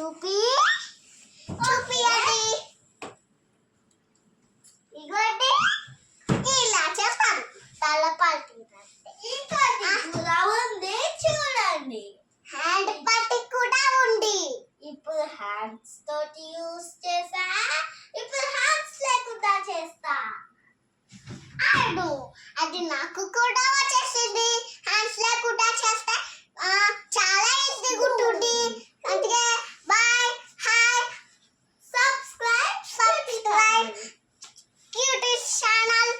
చూపి చూపియండి. ఇగోండి ఇలా చేస్తాను. తలపాటి ఇంకా కూడా ఉంది చూడండి. హ్యాండ్ పట్టి కూడా ఉంది. ఇప్పుడు హ్యాండ్స్ తోటి యూస్ చేసా. ఇప్పుడు హ్యాండ్స్ లేకుండా చేస్తా. అడు అది నాకు కూడా వచ్చేసింది. హ్యాండ్స్ లేకుండా చేస్తే చాలా ఈజీగా ఉంటుంది. అందుకే bye hi subscribe cuties channel.